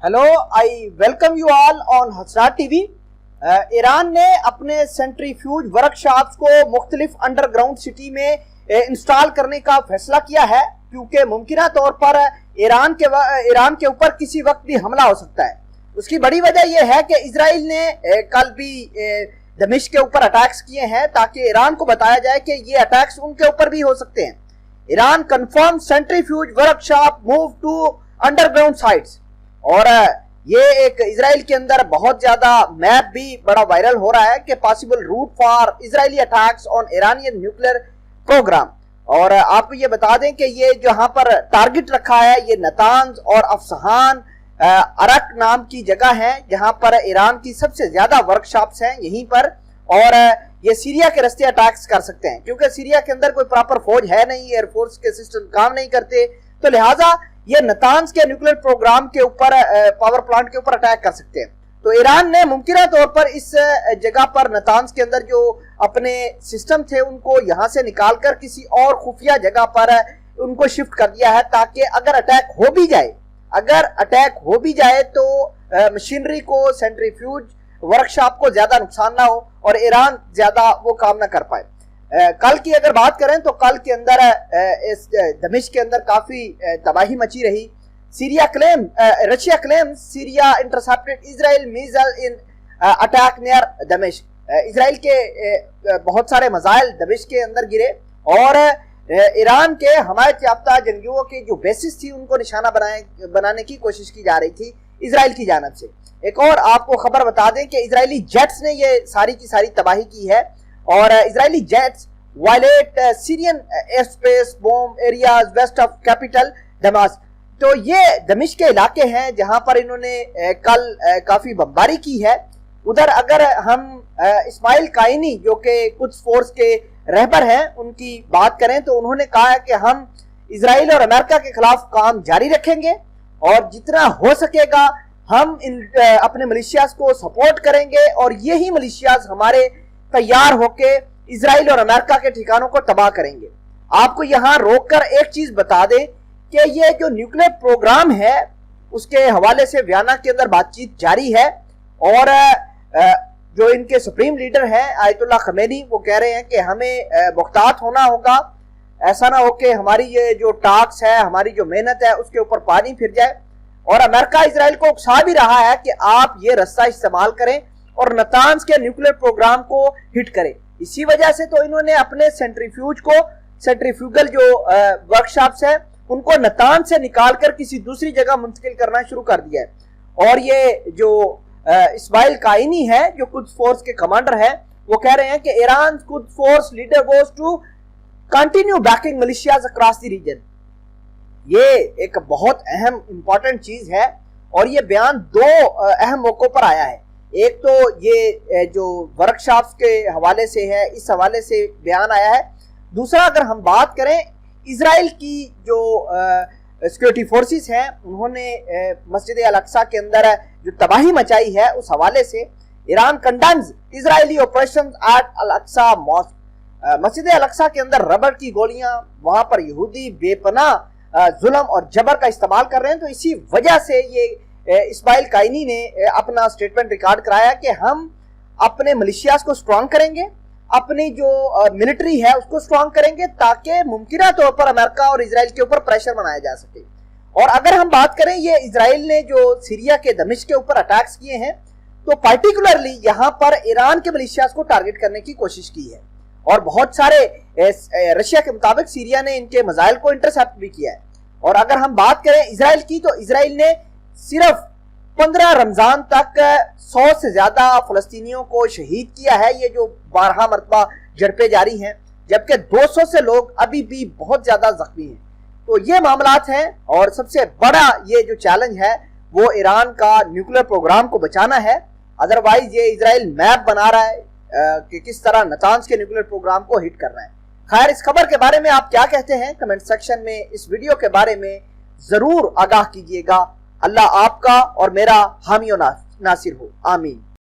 Hello, I welcome you all on Hasrat TV. Iran ने अपने centrifuge workshops को मुख्तलिफ अंडरग्राउंड सिटी में इंस्टॉल करने का फैसला किया है, क्योंकि मुमकिना तौर पर ईरान के ऊपर किसी वक्त भी हमला हो सकता है। उसकी बड़ी वजह यह है कि इजराइल ने कल भी दमिश्क के ऊपर अटैक्स किए हैं, ताकि ईरान को बताया जाए कि ये अटैक्स उनके ऊपर भी हो सकते हैं। Iran confirm centrifuge workshop move to underground sites. और ये एक इजराइल के अंदर बहुत ज्यादा मैप भी बड़ा वायरल हो रहा है कि possible route for Israeli attacks on Iranian nuclear programme. और आपको ये बता दें कि ये जहां पर टारगेट रखा है ये नतांज और अफसहान अरक नाम की जगह है, जहां पर ईरान की सबसे ज्यादा वर्कशॉप्स हैं यहीं पर। और ये सीरिया के रास्ते अटैक्स कर सकते हैं, क्योंकि सीरिया के अंदर कोई प्रॉपर फौज है नहीं, एयरफोर्स के सिस्टम काम नहीं करते, तो लिहाजा ये नतांज के न्यूक्लियर प्रोग्राम के ऊपर, पावर प्लांट के ऊपर अटैक कर सकते हैं। तो ईरान ने मुमकिना तौर पर इस जगह पर नतांज के अंदर जो अपने सिस्टम थे उनको यहां से निकालकर किसी और खुफिया जगह पर उनको शिफ्ट कर दिया है, ताकि अगर अटैक हो भी जाए तो मशीनरी को, सेंट्रीफ्यूज वर्कशॉप को ज्यादा नुकसान ना हो और ईरान ज्यादा वो काम ना कर पाए। कल की अगर बात करें तो कल के अंदर इस दमिश्क के अंदर काफी तबाही मची रही। Russia claim Syria intercepted Israel missile in attack near दमिश्क। इजराइल के बहुत सारे मिसाइल दमिश्क के अंदर गिरे और ईरान के हमायत याफ्ता जंगियों की जो बेसिस थी उनको निशाना बनाने की कोशिश की जा रही थी इजराइल की जानिब से। एक और आपको खबर बता दें कि इजरायली जेट्स ने ये सारी की सारी तबाही की है और Israeli jets violate Syrian air space bomb areas west of capital Damascus. तो ये दमिश्क के इलाके हैं जहां पर इन्होंने कल काफी बमबारी की है। उधर अगर हम इस्माइल काइनी जो कि कुछ फोर्स के रहबर हैं उनकी बात करें तो उन्होंने कहा है कि हम इजराइल और अमेरिका के खिलाफ काम जारी रखेंगे और जितना हो सकेगा हम अपने मिलिशियाज को सपोर्ट करेंगे और यही मिलिशियाज हमारे तैयार होके इजराइल और अमेरिका के ठिकानों को तबाह करेंगे। आपको यहां रोककर एक चीज बता दें कि ये जो न्यूक्लियर प्रोग्राम है उसके हवाले से वियना के अंदर बातचीत जारी है और जो इनके सुप्रीम लीडर हैं आयतुल्लाह खमेनी वो कह रहे हैं कि हमें मुख्तात होना होगा, ऐसा ना हो कि हमारी ये जो टास्क है, हमारी जो मेहनत है उसके ऊपर पानी फिर जाए। और अमेरिका इजराइल को उकसा भी रहा है कि आप ये रास्ता इस्तेमाल करें और नतांज के न्यूक्लियर प्रोग्राम को हिट करें। इसी वजह से तो इन्होंने अपने सेंट्रीफ्यूगल जो वर्कशॉप्स है उनको नतांज से निकालकर किसी दूसरी जगह मुंतकिल करना शुरू कर दिया है। और ये जो इस्माइल काइनी है जो कुछ फोर्स के कमांडर है वो कह रहे हैं कि ईरान कुछ force leader was to continue backing militias across the region. ये एक बहुत अहम इंपॉर्टेंट चीज है और ये बयान दो अहम मौकों पर आया है। एक तो ये जो वर्कशॉप्स के हवाले से है, इस हवाले से बयान आया है। दूसरा अगर हम बात करें इजराइल की जो सिक्योरिटी फोर्सेस हैं उन्होंने मस्जिद अल-अक्सा के अंदर जो तबाही मचाई है उस हवाले से Iran condemns Israeli operation at Al Aqsa mosque. मस्जिद अल-अक्सा के अंदर रबड़ की गोलियां, वहां पर यहूदी बेपनाह जुल्म और जबर का इस्तेमाल कर रहे हैं। तो इसी वजह से ये इस्माइल काइनी ने अपना स्टेटमेंट रिकॉर्ड कराया कि हम अपने मिलिशियाज को स्ट्रांग करेंगे, अपनी जो मिलिट्री है उसको स्ट्रांग करेंगे, ताकि मुमकिना तौर पर अमेरिका और इजराइल के ऊपर प्रेशर बनाया जा सके। और अगर हम बात करें ये इजराइल ने जो सीरिया के दमिश्क के ऊपर अटैक्स किए हैं तो पार्टिकुलरली यहाँ पर ईरान के मिलिशियाज को टारगेट करने की कोशिश की है और बहुत सारे रशिया के मुताबिक सीरिया ने इनके मिसाइल को इंटरसेप्ट भी किया है। और अगर हम बात करें इजराइल की तो इजराइल ने सिर्फ 15 रमजान तक 100 से ज्यादा फलस्तीनियों को शहीद किया है, ये जो 12 मरतबा झड़पें जारी हैं, जबकि 200 से लोग अभी भी बहुत ज्यादा जख्मी हैं। तो ये मामलात हैं और सबसे बड़ा ये जो चैलेंज है वो ईरान का न्यूक्लियर प्रोग्राम को बचाना है। अदरवाइज ये इजराइल मैप बना रहा है कि किस तरह नतांज के न्यूक्लियर प्रोग्राम को हिट करना है। खैर, इस खबर के बारे में आप क्या कहते हैं कमेंट सेक्शन में इस वीडियो के बारे में जरूर आगाह कीजिएगा। अल्लाह आपका और मेरा हामी और नासिर हो, आमीन।